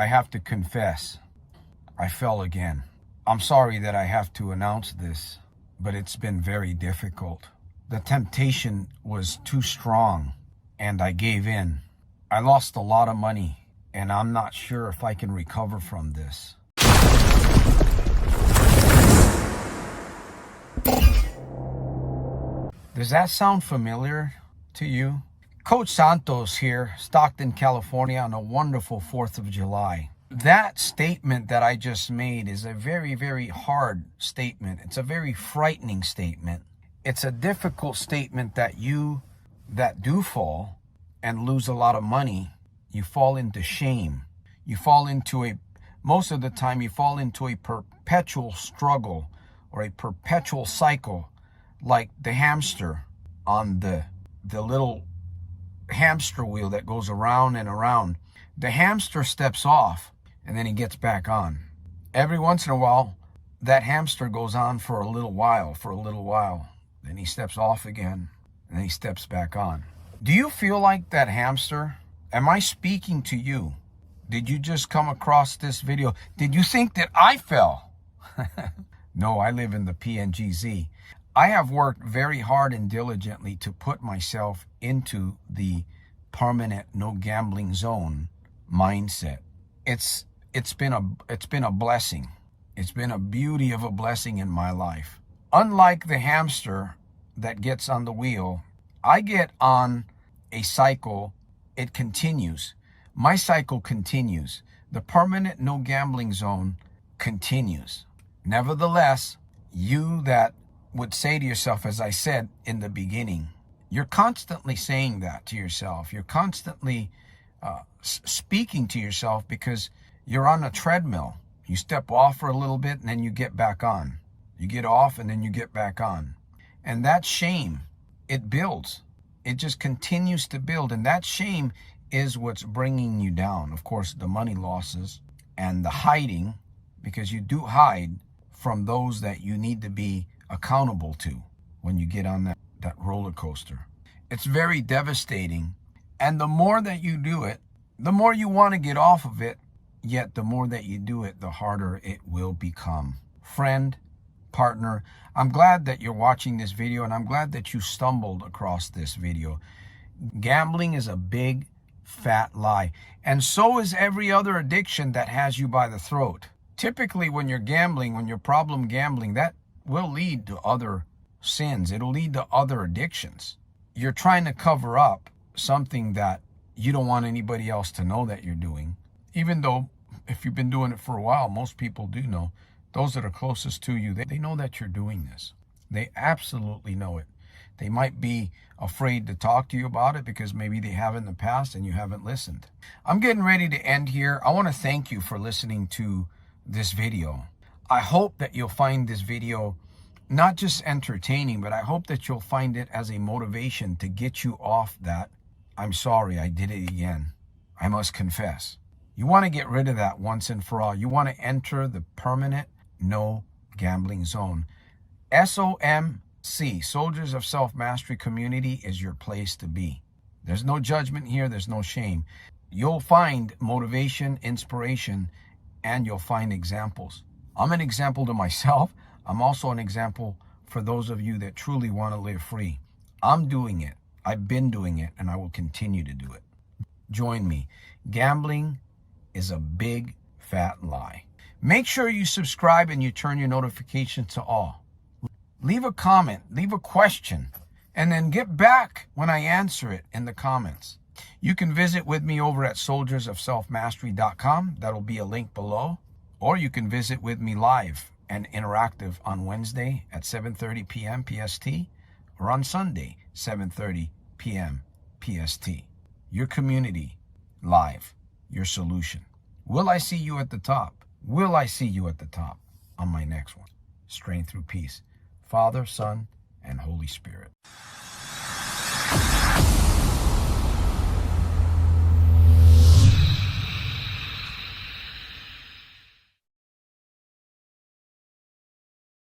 I have to confess, I fell again. I'm sorry that I have to announce this, but it's been very difficult. The temptation was too strong, and I gave in. I lost a lot of money, and I'm not sure if I can recover from this. Does that sound familiar to you? Coach Santos here, Stockton, California, on a wonderful 4th of July. That statement that I just made is a very, very hard statement. It's a very frightening statement. It's a difficult statement that you that do fall and lose a lot of money, you fall into shame. You fall into most of the time, you fall into a perpetual struggle or a perpetual cycle, like the hamster on the little hamster wheel that goes around and around. The hamster steps off and then he gets back on. Every once in a while, that hamster goes on for a little while. Then he steps off again and then he steps back on. Do you feel like that hamster? Am I speaking to you? Did you just come across this video? Did you think that I fell? No, I live in the PNGZ. I have worked very hard and diligently to put myself into the permanent no gambling zone mindset. It's been a blessing. It's been a beauty of a blessing in my life. Unlike the hamster that gets on the wheel, I get on a cycle. It continues. My cycle continues. The permanent no gambling zone continues. Nevertheless, you that would say to yourself, as I said in the beginning, you're constantly saying that to yourself. You're constantly speaking to yourself because you're on a treadmill. You step off for a little bit and then you get back on. You get off and then you get back on. And that shame, it builds. It just continues to build. And that shame is what's bringing you down. Of course, the money losses and the hiding, because you do hide from those that you need to be accountable to when you get on that roller coaster. It's very devastating. And the more that you do it, the more you want to get off of it, yet the more that you do it, the harder it will become. Friend, partner, I'm glad that you're watching this video, and I'm glad that you stumbled across this video. Gambling is a big, fat lie. And so is every other addiction that has you by the throat. Typically, when you're gambling, when you're problem gambling, that will lead to other sins. It'll lead to other addictions. You're trying to cover up something that you don't want anybody else to know that you're doing. Even though if you've been doing it for a while, most people do know. Those that are closest to you, they know that you're doing this. They absolutely know it. They might be afraid to talk to you about it because maybe they have in the past and you haven't listened. I'm getting ready to end here. I want to thank you for listening to this video. I hope that you'll find this video not just entertaining, but I hope that you'll find it as a motivation to get you off that, I'm sorry, I did it again, I must confess. You want to get rid of that once and for all. You want to enter the permanent no gambling zone. SOMC, Soldiers of Self-Mastery Community, is your place to be. There's no judgment here. There's no shame. You'll find motivation, inspiration, and you'll find examples. I'm an example to myself. I'm also an example for those of you that truly want to live free. I'm doing it. I've been doing it, and I will continue to do it. Join me. Gambling is a big, fat lie. Make sure you subscribe and you turn your notifications to all. Leave a comment, leave a question, and then get back when I answer it in the comments. You can visit with me over at soldiersofselfmastery.com. That'll be a link below. Or you can visit with me live and interactive on Wednesday at 7:30 p.m. PST or on Sunday, 7:30 p.m. PST. Your community, live, your solution. Will I see you at the top? Will I see you at the top on my next one? Straying through peace. Father, Son, and Holy Spirit.